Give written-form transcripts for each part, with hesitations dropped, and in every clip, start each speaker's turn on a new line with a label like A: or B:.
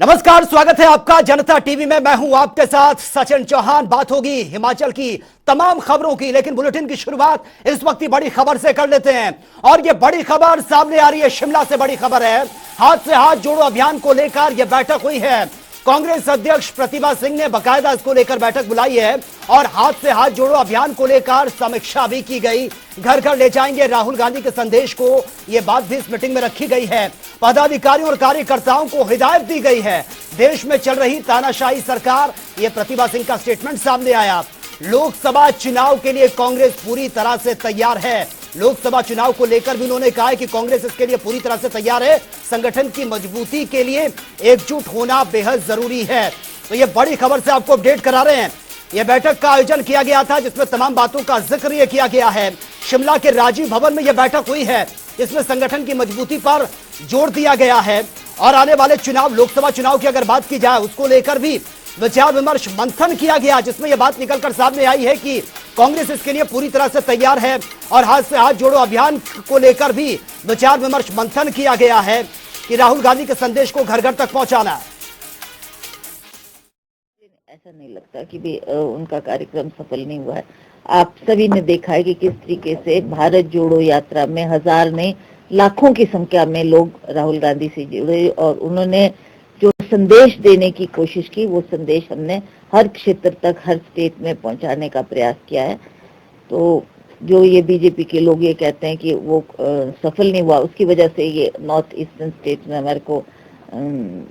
A: नमस्कार, स्वागत है आपका जनता टीवी में। मैं हूं आपके साथ सचिन चौहान। बात होगी हिमाचल की तमाम खबरों की, लेकिन बुलेटिन की शुरुआत इस वक्त की बड़ी खबर से कर लेते हैं। और ये बड़ी खबर सामने आ रही है, शिमला से बड़ी खबर है। हाथ से हाथ जोड़ो अभियान को लेकर यह बैठक हुई है। कांग्रेस अध्यक्ष प्रतिभा सिंह ने बाकायदा इसको लेकर बैठक बुलाई है और हाथ से हाथ जोड़ो अभियान को लेकर समीक्षा भी की गई। घर घर ले जाएंगे राहुल गांधी के संदेश को, यह बात भी इस मीटिंग में रखी गई है। पदाधिकारियों और कार्यकर्ताओं को हिदायत दी गई है। देश में चल रही तानाशाही सरकार, यह प्रतिभा सिंह का स्टेटमेंट सामने आया। लोकसभा चुनाव के लिए कांग्रेस पूरी तरह से तैयार है। लोकसभा चुनाव को लेकर भी उन्होंने कहा है कि कांग्रेस इसके लिए पूरी तरह से तैयार है। संगठन की मजबूती के लिए एकजुट होना बेहद जरूरी है। तो ये बड़ी खबर से आपको अपडेट करा रहे हैं। यह बैठक का आयोजन किया गया था जिसमें तमाम बातों का जिक्र यह किया गया है। शिमला के राजीव भवन में यह बैठक हुई है। इसमें संगठन की मजबूती पर जोर दिया गया है और आने वाले चुनाव, लोकसभा चुनाव की अगर बात की जाए, उसको लेकर भी विचार विमर्श मंथन किया गया, जिसमें यह बात निकलकर सामने आई है कि कांग्रेस इसके लिए पूरी तरह से तैयार है। और हाथ से हाथ जोड़ो अभियान को लेकर भी विचार विमर्श मंथन किया गया है कि राहुल गांधी के संदेश को घर घर तक पहुंचाना है।
B: ऐसा नहीं लगता कि भी उनका कार्यक्रम सफल नहीं हुआ है। आप सभी ने देखा है कि किस तरीके से भारत जोड़ो यात्रा में हजार नहीं लाखों की संख्या में लोग राहुल गांधी से जुड़े और उन्होंने जो संदेश देने की कोशिश की, वो संदेश हमने हर क्षेत्र तक, हर स्टेट में पहुंचाने का प्रयास किया है। तो जो ये बीजेपी के लोग ये कहते हैं कि वो सफल नहीं हुआ, उसकी वजह से ये नॉर्थ ईस्टर्न स्टेट में हमारे को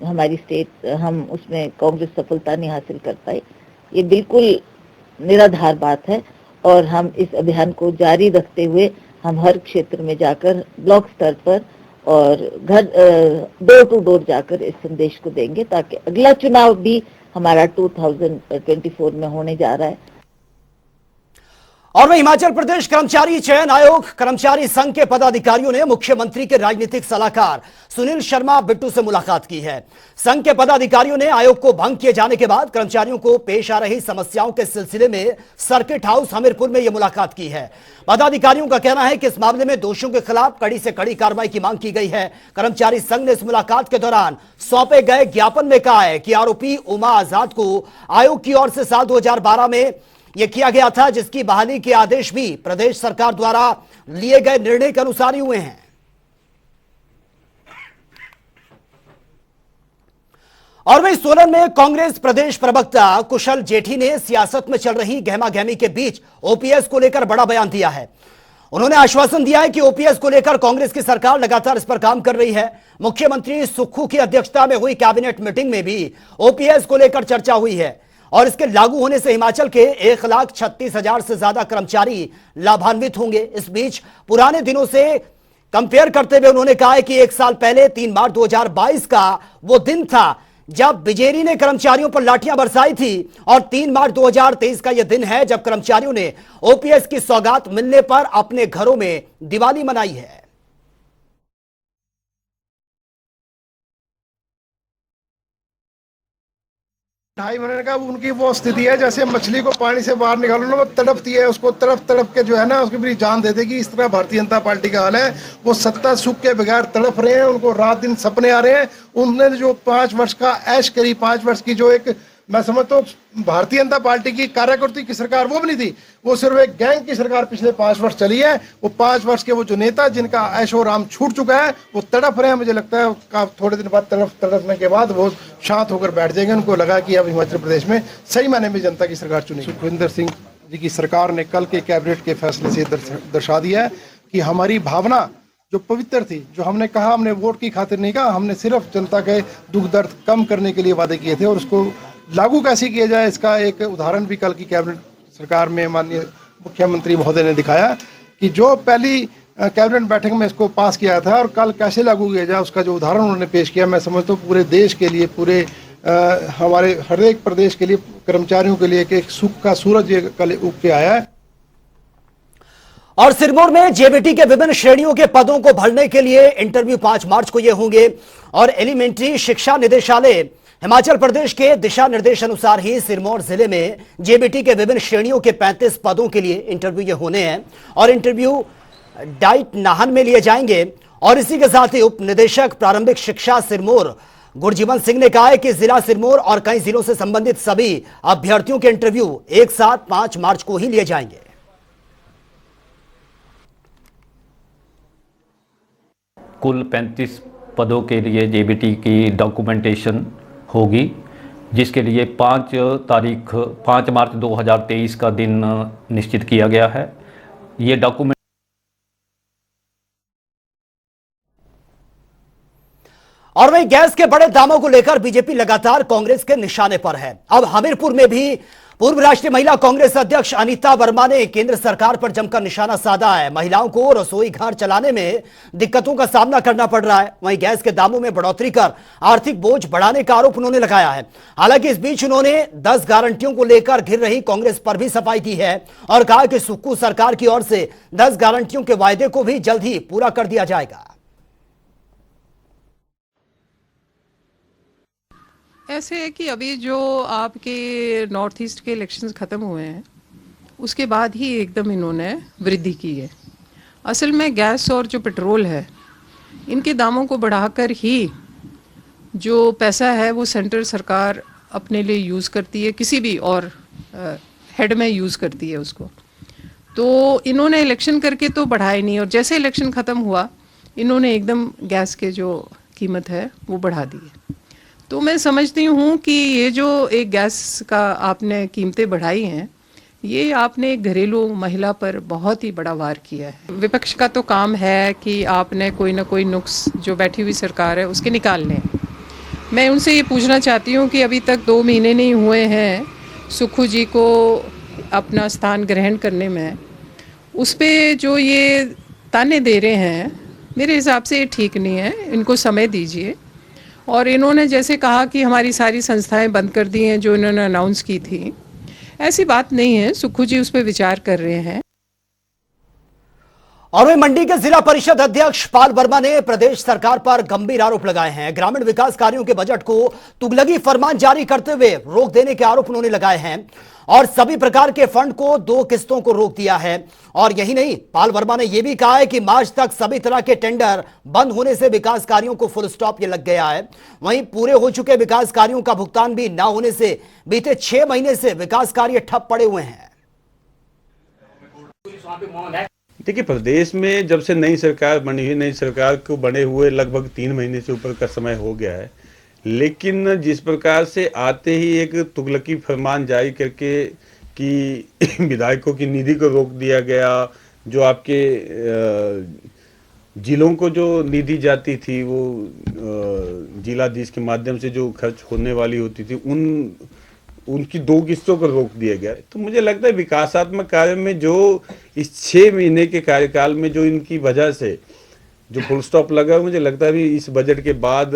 B: हमारी स्टेट, हम उसमें कांग्रेस सफलता नहीं हासिल कर पाई, ये बिल्कुल निराधार बात है। और हम इस अभियान को जारी रखते हुए हम हर क्षेत्र में जाकर, ब्लॉक स्तर पर और घर डोर टू डोर जाकर इस संदेश को देंगे, ताकि अगला चुनाव भी हमारा 2024 में होने जा रहा है।
A: और वही हिमाचल प्रदेश कर्मचारी चयन आयोग कर्मचारी संघ के पदाधिकारियों ने मुख्यमंत्री के राजनीतिक सलाहकार सुनील शर्मा बिट्टू से मुलाकात की है। संघ के पदाधिकारियों ने आयोग को भंग किए जाने के बाद कर्मचारियों को पेश आ रही समस्याओं के सिलसिले में सर्किट हाउस हमीरपुर में यह मुलाकात की है। पदाधिकारियों का कहना है कि इस मामले में दोषियों के खिलाफ कड़ी से कड़ी कार्रवाई की मांग की गई है। कर्मचारी संघ ने इस मुलाकात के दौरान सौंपे गए ज्ञापन में कहा है कि आरोपी उमा आजाद को आयोग की ओर से साल 2012 में यह किया गया था, जिसकी बहाली के आदेश भी प्रदेश सरकार द्वारा लिए गए निर्णय के अनुसार ही हुए हैं। और वही सोलन में कांग्रेस प्रदेश प्रवक्ता कुशल जेठी ने सियासत में चल रही गहमागहमी के बीच ओपीएस को लेकर बड़ा बयान दिया है। उन्होंने आश्वासन दिया है कि ओपीएस को लेकर कांग्रेस की सरकार लगातार इस पर काम कर रही है। मुख्यमंत्री सुक्खू की अध्यक्षता में हुई कैबिनेट मीटिंग में भी ओपीएस को लेकर चर्चा हुई है और इसके लागू होने से हिमाचल के 1,36,000 से ज्यादा कर्मचारी लाभान्वित होंगे। इस बीच पुराने दिनों से कंपेयर करते हुए उन्होंने कहा है कि एक साल पहले 3 मार्च 2022 का वो दिन था जब बिजेरी ने कर्मचारियों पर लाठियां बरसाई थी और 3 मार्च 2023 का यह दिन है जब कर्मचारियों ने ओपीएस की सौगात मिलने पर अपने घरों में दिवाली मनाई है।
C: ढाई महीने का उनकी वो स्थिति है जैसे मछली को पानी से बाहर निकालो ना, वो तड़पती है, उसको तड़प तड़प के जो है ना उसकी पूरी जान दे देगी। इस तरह भारतीय जनता पार्टी का हाल है। वो सत्ता सुख के बगैर तड़प रहे हैं, उनको रात दिन सपने आ रहे हैं। उन्होंने जो 5 वर्ष का ऐश करी, 5 वर्ष की जो एक, मैं समझता हूँ भारतीय जनता पार्टी की कार्यकर्ता की सरकार वो भी नहीं थी, वो सिर्फ एक गैंग की सरकार पिछले 5 वर्ष चली है। वो 5 वर्ष के वो जो नेता जिनका ऐशो आराम छूट चुका है, वो तड़प रहे हैं। मुझे लगता है थोड़े दिन बाद तड़पने के बाद वो शांत होकर बैठ जाएंगे। उनको लगा कि अब हिमाचल प्रदेश में सही मायने में जनता की सरकार चुनेगी। सुखविंदर सिंह जी की सरकार ने कल के कैबिनेट के फैसले से दर्शा दिया है कि हमारी भावना जो पवित्र थी, जो हमने कहा, हमने वोट की खातिर नहीं कहा, हमने सिर्फ जनता के दुख दर्द कम करने के लिए वादे किए थे और उसको लागू कैसे किया जाए, इसका एक उदाहरण भी कल की कैबिनेट सरकार में माननीय मुख्यमंत्री महोदय ने दिखाया कि जो पहली कैबिनेट बैठक में इसको पास किया था और कल कैसे लागू किया जाए, उसका जो उदाहरण उन्होंने पेश किया, मैं समझता हूँ पूरे देश के लिए, पूरे हमारे हर एक प्रदेश के लिए, कर्मचारियों के लिए एक सुख का सूरज ये कल उग के आया है।
A: और सिरमौर में जेबीटी के विभिन्न श्रेणियों के पदों को भरने के लिए इंटरव्यू 5 मार्च को ये होंगे और एलिमेंट्री शिक्षा निदेशालय हिमाचल प्रदेश के दिशा निर्देश अनुसार ही सिरमौर जिले में जेबीटी के विभिन्न श्रेणियों के 35 पदों के लिए इंटरव्यू ये होने हैं और इंटरव्यू डाइट नाहन में लिए जाएंगे। और इसी के साथ ही उप निदेशक प्रारंभिक शिक्षा सिरमौर गुरजीवन सिंह ने कहा है कि जिला सिरमौर और कई जिलों से संबंधित सभी अभ्यर्थियों के इंटरव्यू एक साथ 5 मार्च को ही लिए जाएंगे।
D: कुल 35 पदों के लिए जेबीटी की डॉक्यूमेंटेशन होगी, जिसके लिए 5 मार्च 2023 का दिन निश्चित किया गया है। ये डॉक्यूमेंट
A: और वहीं गैस के बड़े दामों को लेकर बीजेपी लगातार कांग्रेस के निशाने पर है। अब हमीरपुर में भी पूर्व राष्ट्रीय महिला कांग्रेस अध्यक्ष अनीता वर्मा ने केंद्र सरकार पर जमकर निशाना साधा है। महिलाओं को रसोई घर चलाने में दिक्कतों का सामना करना पड़ रहा है। वहीं गैस के दामों में बढ़ोतरी कर आर्थिक बोझ बढ़ाने का आरोप उन्होंने लगाया है। हालांकि इस बीच उन्होंने 10 गारंटियों को लेकर घिर रही कांग्रेस पर भी सफाई दी है और कहा कि सुक्खू सरकार की ओर से 10 गारंटियों के वायदे को भी जल्द ही पूरा कर दिया जाएगा।
E: ऐसे है कि अभी जो आपके नॉर्थ ईस्ट के इलेक्शंस ख़त्म हुए हैं उसके बाद ही एकदम इन्होंने वृद्धि की है। असल में गैस और जो पेट्रोल है इनके दामों को बढ़ाकर ही जो पैसा है वो सेंट्रल सरकार अपने लिए यूज़ करती है, किसी भी और हेड में यूज़ करती है उसको। तो इन्होंने इलेक्शन करके तो बढ़ाया नहीं, और जैसे इलेक्शन ख़त्म हुआ इन्होंने एकदम गैस के जो कीमत है वो बढ़ा दी है। तो मैं समझती हूँ कि ये जो एक गैस का आपने कीमतें बढ़ाई हैं, ये आपने एक घरेलू महिला पर बहुत ही बड़ा वार किया है। विपक्ष का तो काम है कि आपने कोई ना कोई नुक्स जो बैठी हुई सरकार है उसके निकाल लें। मैं उनसे ये पूछना चाहती हूँ कि अभी तक 2 महीने नहीं हुए हैं सुक्खू जी को अपना स्थान ग्रहण करने में, उस पर जो ये ताने दे रहे हैं मेरे हिसाब से ये ठीक नहीं है। इनको समय दीजिए। और इन्होंने जैसे कहा कि हमारी सारी संस्थाएं बंद कर दी हैं जो इन्होंने अनाउंस की थी, ऐसी बात नहीं है। सुक्खू जी उस पर विचार कर रहे हैं।
A: और वहीं मंडी के जिला परिषद अध्यक्ष पाल वर्मा ने प्रदेश सरकार पर गंभीर आरोप लगाए हैं। ग्रामीण विकास कार्यों के बजट को तुगलकी फरमान जारी करते हुए रोक देने के आरोप उन्होंने लगाए हैं और सभी प्रकार के फंड को 2 किस्तों को रोक दिया है। और यही नहीं, पाल वर्मा ने यह भी कहा है कि मार्च तक सभी तरह के टेंडर बंद होने से विकास कार्यों को फुल स्टॉप ये लग गया है। वहीं पूरे हो चुके विकास कार्यों का भुगतान भी न होने से बीते 6 महीने से विकास कार्य ठप पड़े हुए हैं।
F: देखिए, प्रदेश में जब से नई सरकार बनी हुई, नई सरकार को बने हुए लगभग 3 महीने से ऊपर का समय हो गया है, लेकिन जिस प्रकार से आते ही एक तुगलकी फरमान जारी करके कि विधायकों की निधि को रोक दिया गया, जो आपके जिलों को जो निधि जाती थी वो जिलाधीश के माध्यम से जो खर्च होने वाली होती थी उनकी 2 किस्तों को रोक दिया गया। तो मुझे लगता है विकासात्मक कार्य में जो इस 6 महीने के कार्यकाल में जो इनकी वजह से जो फुल स्टॉप लगा, मुझे लगता है भी इस बजट के बाद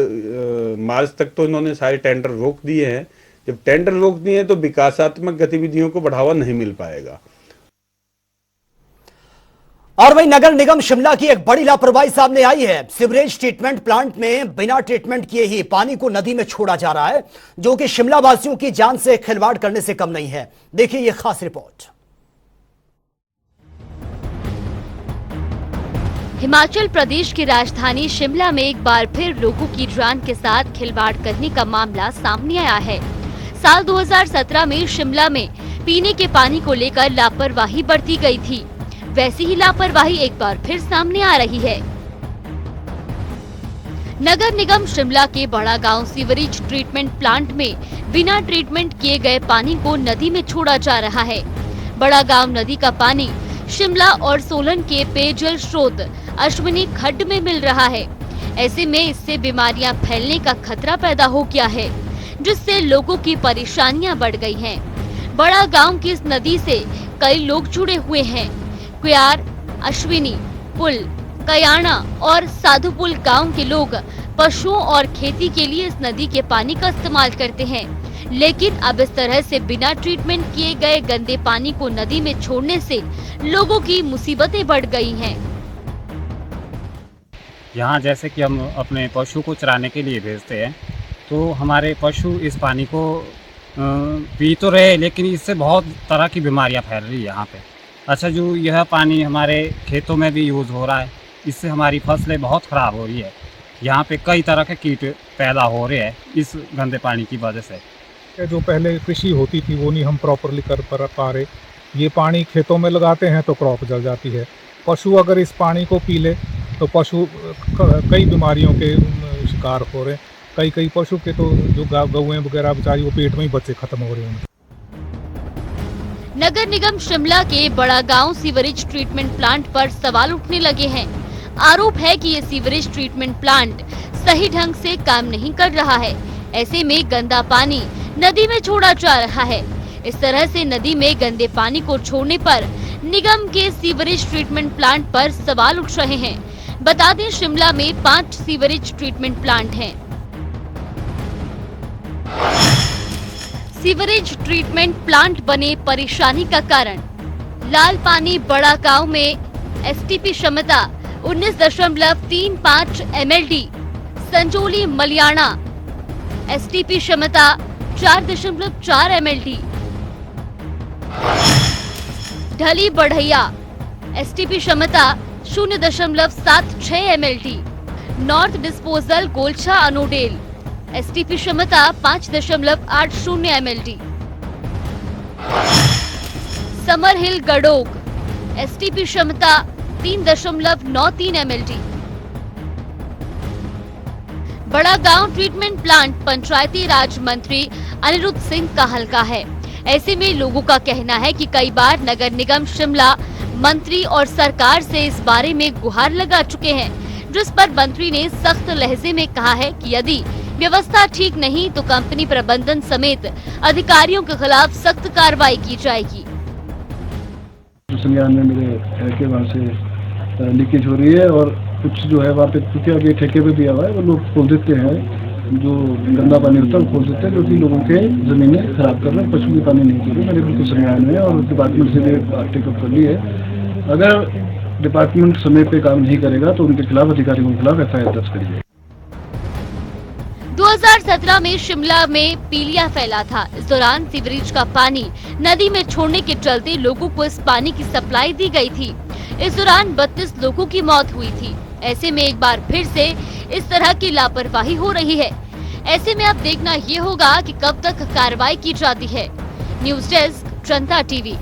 F: मार्च तक तो इन्होंने सारे टेंडर रोक दिए हैं। जब टेंडर रोक दिए हैं तो विकासात्मक गतिविधियों को बढ़ावा नहीं मिल पाएगा।
A: और वहीं नगर निगम शिमला की एक बड़ी लापरवाही सामने आई है। सीवरेज ट्रीटमेंट प्लांट में बिना ट्रीटमेंट किए ही पानी को नदी में छोड़ा जा रहा है, जो कि शिमला वासियों की जान से खिलवाड़ करने से कम नहीं है। देखिए यह खास रिपोर्ट।
G: हिमाचल प्रदेश की राजधानी शिमला में एक बार फिर लोगों की जान के साथ खिलवाड़ करने का मामला सामने आया है। साल 2017 में शिमला में पीने के पानी को लेकर लापरवाही बरती गई थी। वैसी ही लापरवाही एक बार फिर सामने आ रही है। नगर निगम शिमला के बड़ा गांव सीवरेज ट्रीटमेंट प्लांट में बिना ट्रीटमेंट किए गए पानी को नदी में छोड़ा जा रहा है। बड़ा गांव नदी का पानी शिमला और सोलन के पेयजल स्रोत अश्विनी खड्ड में मिल रहा है। ऐसे में इससे बीमारियां फैलने का खतरा पैदा हो गया है, जिससे लोगों की परेशानियां बढ़ गई हैं। बड़ा गांव की इस नदी से कई लोग जुड़े हुए हैं। क्यार, अश्विनी, पुल, कयाना और साधुपुल गांव के लोग पशुओं और खेती के लिए इस नदी के पानी का इस्तेमाल करते हैं, लेकिन अब इस तरह से बिना ट्रीटमेंट किए गए गंदे पानी को नदी में छोड़ने से लोगों की मुसीबतें बढ़ गई हैं।
H: यहाँ जैसे कि हम अपने पशु को चराने के लिए भेजते हैं, तो हमारे पशु इस पानी को पी तो रहे, लेकिन इससे बहुत तरह की बीमारियाँ फैल रही है यहाँ पे। अच्छा, जो यह पानी हमारे खेतों में भी यूज़ हो रहा है, इससे हमारी फसलें बहुत ख़राब हो रही है। यहाँ पे कई तरह के कीट पैदा हो रहे हैं इस गंदे पानी की वजह से।
I: जो पहले कृषि होती थी वो नहीं हम प्रॉपरली कर पा रहे। ये पानी खेतों में लगाते हैं तो क्रॉप जल जाती है। पशु अगर इस पानी को पी ले तो पशु कई बीमारियों के शिकार हो रहे हैं। कई पशु के तो जो गौएं वगैरह बेचारी वो पेट में ही बच्चे खत्म हो रहे हैं।
G: नगर निगम शिमला के बड़ा गांव सीवरेज ट्रीटमेंट प्लांट पर सवाल उठने लगे हैं। आरोप है कि ये सीवरेज ट्रीटमेंट प्लांट सही ढंग से काम नहीं कर रहा है। ऐसे में गंदा पानी नदी में छोड़ा जा रहा है। इस तरह से नदी में गंदे पानी को छोड़ने पर निगम के सीवरेज ट्रीटमेंट प्लांट पर सवाल उठ रहे हैं। बता दें, शिमला में 5 सीवरेज ट्रीटमेंट प्लांट हैं। सीवरेज ट्रीटमेंट प्लांट बने परेशानी का कारण। लाल पानी बड़ा गांव में एसटीपी क्षमता 19.35 MLD, संजोली मलियाना एसटीपी क्षमता 4.4 MLD, ढली बढ़ैया एसटीपी क्षमता 0.76 MLD, north disposal Golchha Anodel STP क्षमता 5.80 MLD, summer hill Gadog STP क्षमता 3.93 MLD। बड़ा गांव ट्रीटमेंट प्लांट पंचायती राज मंत्री अनिरुद्ध सिंह का हलका है। ऐसे में लोगों का कहना है कि कई बार नगर निगम शिमला मंत्री और सरकार से इस बारे में गुहार लगा चुके हैं, जिस पर मंत्री ने सख्त लहजे में कहा है कि यदि व्यवस्था ठीक नहीं तो कंपनी प्रबंधन समेत अधिकारियों के खिलाफ सख्त कार्रवाई की जाएगी।
J: संज्ञान में मेरे ठेके वहाँ से लीकेज हो रही है और कुछ जो है वहाँ पे क्योंकि अभी ठेके पे दिया हुआ है वो लोग खोल देते हैं, जो गंदा पानी होता है वो खोल देते हैं, जो कि लोगों के जमीनें खराब कर रहे हैं, पशु भी पानी नहीं पी रहे। मेरे बिल्कुल संज्ञान में है और डिपार्टमेंट से टेकअप कर ली है। अगर डिपार्टमेंट समय पे काम नहीं करेगा तो उनके खिलाफ, अधिकारियों के खिलाफ FIR दर्ज करिए।
G: 2017 में शिमला में पीलिया फैला था। इस दौरान सीवरेज का पानी नदी में छोड़ने के चलते लोगों को इस पानी की सप्लाई दी गई थी। इस दौरान 32 लोगों की मौत हुई थी। ऐसे में एक बार फिर से इस तरह की लापरवाही हो रही है। ऐसे में अब देखना ये होगा कि कब तक कार्रवाई की जाती है। न्यूज डेस्क, जनता टीवी।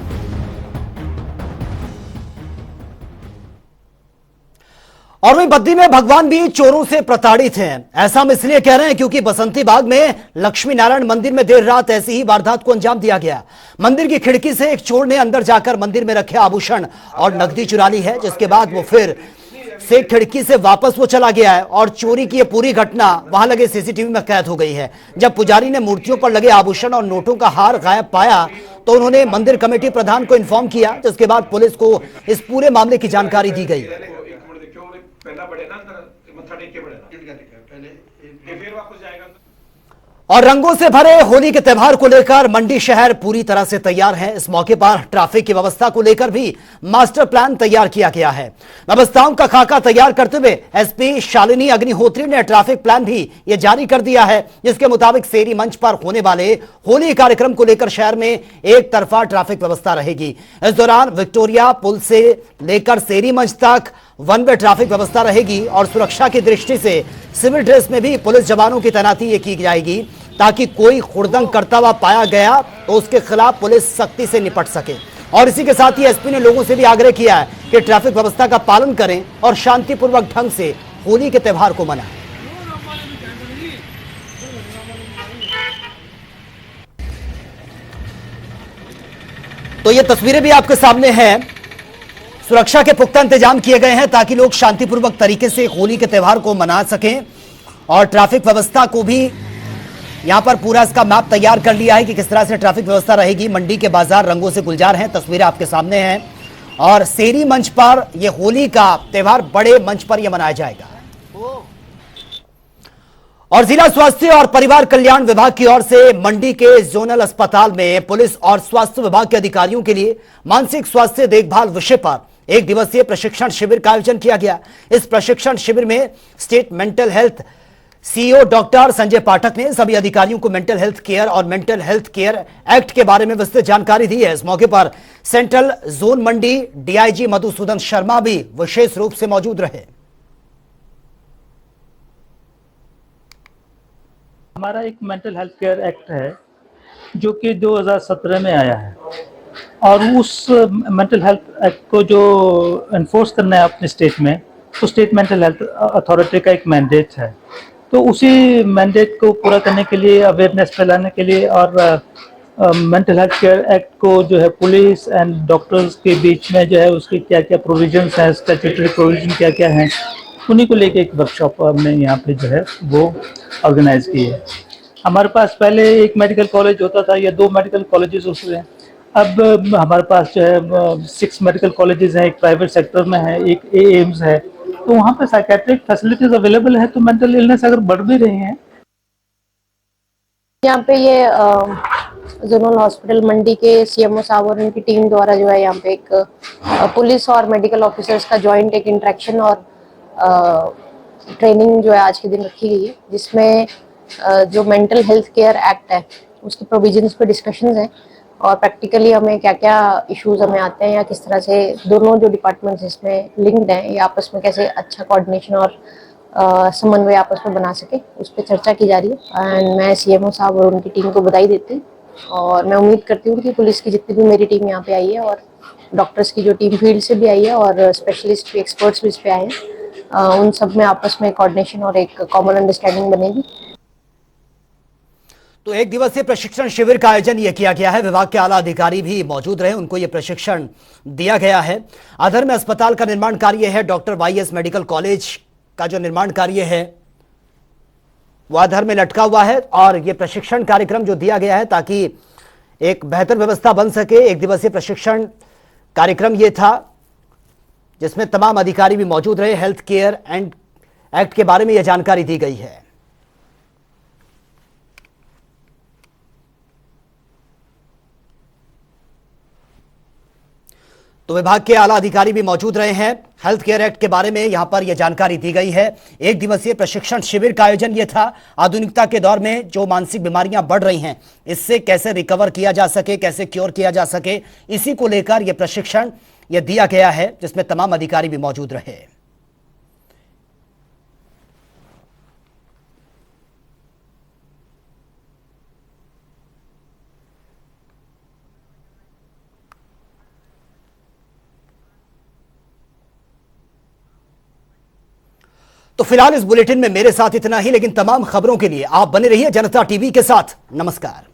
A: और वहीं बद्दी में भगवान भी चोरों से प्रताड़ित हैं। ऐसा हम इसलिए कह रहे हैं क्योंकि बसंती बाग में लक्ष्मी नारायण मंदिर में देर रात ऐसी ही वारदात को अंजाम दिया गया। मंदिर की खिड़की से एक चोर ने अंदर जाकर मंदिर में रखे आभूषण और नकदी चुरा ली है, जिसके बाद वो फिर से खिड़की से वापस वो चला गया है और चोरी की ये पूरी घटना वहां लगे सीसीटीवी में कैद हो गई है। जब पुजारी ने मूर्तियों पर लगे आभूषण और नोटों का हार गायब पाया तो उन्होंने मंदिर कमेटी प्रधान को इन्फॉर्म किया, जिसके बाद पुलिस को इस पूरे मामले की जानकारी दी गई। और रंगों से भरे होली के त्यौहार को लेकर मंडी शहर पूरी तरह से तैयार है। इस मौके पर ट्रैफिक की व्यवस्था को लेकर भी मास्टर प्लान तैयार किया गया है। व्यवस्थाओं का खाका तैयार करते हुए एसपी शालिनी अग्निहोत्री ने ट्रैफिक प्लान भी ये जारी कर दिया है, जिसके मुताबिक सेरी मंच पर होने वाले होली कार्यक्रम को लेकर शहर में एक तरफा ट्रैफिक व्यवस्था रहेगी। इस दौरान विक्टोरिया पुल से लेकर सेरी मंच तक वन वे ट्रैफिक व्यवस्था रहेगी और सुरक्षा की दृष्टि से सिविल ड्रेस में भी पुलिस जवानों की तैनाती ये की जाएगी, ताकि कोई हुड़दंग करता हुआ पाया गया तो उसके खिलाफ पुलिस सख्ती से निपट सके। और इसी के साथ ही एसपी ने लोगों से भी आग्रह किया है कि ट्रैफिक व्यवस्था का पालन करें और शांतिपूर्वक ढंग से होली के त्यौहार को मनाएं। तो ये तस्वीरें भी आपके सामने हैं। सुरक्षा के पुख्ता इंतजाम किए गए हैं ताकि लोग शांतिपूर्वक तरीके से होली के त्यौहार को मना सकें और ट्रैफिक व्यवस्था को भी यहां पर पूरा इसका मैप तैयार कर लिया है कि किस तरह से ट्रैफिक व्यवस्था रहेगी। मंडी के बाजार रंगों से गुलजार हैं, तस्वीरें आपके सामने हैं और सेरी मंच पर यह होली का त्यौहार बड़े मंच पर यह मनाया जाएगा। और जिला स्वास्थ्य और परिवार कल्याण विभाग की ओर से मंडी के जोनल अस्पताल में पुलिस और स्वास्थ्य विभाग के अधिकारियों के लिए मानसिक स्वास्थ्य देखभाल विषय पर 1 दिवसीय प्रशिक्षण शिविर का आयोजन किया गया। इस प्रशिक्षण शिविर में state mental health CEO doctor Sanjay Pathak ने सभी अधिकारियों को मेंटल हेल्थ केयर और मेंटल हेल्थ केयर एक्ट के बारे में विस्तृत जानकारी दी है। इस मौके पर सेंट्रल जोन मंडी डीआईजी मधुसूदन शर्मा भी विशेष रूप से मौजूद रहे।
K: हमारा एक मेंटल हेल्थ केयर एक्ट है जो कि 2017 में आया है, और उस मेंटल हेल्थ एक्ट को जो एनफोर्स करना है अपने स्टेट में, तो स्टेट मेंटल हेल्थ अथॉरिटी का एक मैंडेट है। तो उसी मैंडेट को पूरा करने के लिए, अवेयरनेस फैलाने के लिए, और मेंटल हेल्थ केयर एक्ट को जो है पुलिस एंड डॉक्टर्स के बीच में जो है उसके क्या क्या प्रोविजंस हैं, स्टैट्यूटरी प्रोविजन क्या क्या हैं, उन्हीं को लेके एक वर्कशॉप हमने यहाँ पे जो है वो ऑर्गेनाइज की है। हमारे पास पहले एक मेडिकल कॉलेज होता था या 2 मेडिकल कॉलेजेस होते हैं, अब हमारे पास जो है 6 मेडिकल कॉलेजेस हैं, एक प्राइवेट सेक्टर में है, एक एम्स है, तो वहाँ पे साइकेट्रिक फैसिलिटीज अवेलेबल है। तो मेंटल इलनेस अगर बढ़ भी रही हैं,
L: यहाँ पे ये जोनल हॉस्पिटल मंडी के सीएमओ साहब और उनकी टीम द्वारा जो है यहाँ पे एक पुलिस और मेडिकल ऑफिसर्स का जॉइंट एक इंटरेक्शन और ट्रेनिंग जो है आज के दिन रखी गई है, जिसमें जो मेंटल हेल्थ केयर एक्ट है उसके प्रोविजंस पे डिस्कशंस हैं और प्रैक्टिकली हमें क्या क्या इश्यूज हमें आते हैं या किस तरह से दोनों जो डिपार्टमेंट्स इसमें लिंक्ड हैं ये आपस में कैसे अच्छा कोऑर्डिनेशन और समन्वय आपस में बना सके, उस पर चर्चा की जा रही है। एंड मैं सीएमओ साहब और उनकी टीम को बधाई देती हूँ और मैं उम्मीद करती हूँ कि पुलिस की जितनी भी मेरी टीम यहाँ पे आई है और डॉक्टर्स की जो टीम फील्ड से भी आई है और स्पेशलिस्ट भी, एक्सपर्ट्स भी इस पे आए हैं, उन सब में आपस में कोऑर्डिनेशन और एक कॉमन अंडरस्टैंडिंग बनेगी।
A: तो 1 दिवसीय प्रशिक्षण शिविर का आयोजन यह किया गया है। विभाग के आला अधिकारी भी मौजूद रहे, उनको यह प्रशिक्षण दिया गया है। अधर में अस्पताल का निर्माण कार्य है, डॉक्टर वाईएस मेडिकल कॉलेज का जो निर्माण कार्य है वह अधर में लटका हुआ है और यह प्रशिक्षण कार्यक्रम जो दिया गया है ताकि एक बेहतर व्यवस्था बन सके। 1 दिवसीय प्रशिक्षण कार्यक्रम यह था जिसमें तमाम अधिकारी भी मौजूद रहे। हेल्थ केयर एंड एक्ट के बारे में यह जानकारी दी गई है। तो विभाग के आला अधिकारी भी मौजूद रहे हैं। हेल्थ केयर एक्ट के बारे में यहां पर यह जानकारी दी गई है। 1 दिवसीय प्रशिक्षण शिविर का आयोजन यह था। आधुनिकता के दौर में जो मानसिक बीमारियां बढ़ रही हैं, इससे कैसे रिकवर किया जा सके, कैसे क्योर किया जा सके, इसी को लेकर यह प्रशिक्षण यह दिया गया है, जिसमें तमाम अधिकारी भी मौजूद रहे। तो फिलहाल इस बुलेटिन में मेरे साथ इतना ही, लेकिन तमाम खबरों के लिए आप बने रहिए जनता टीवी के साथ। नमस्कार।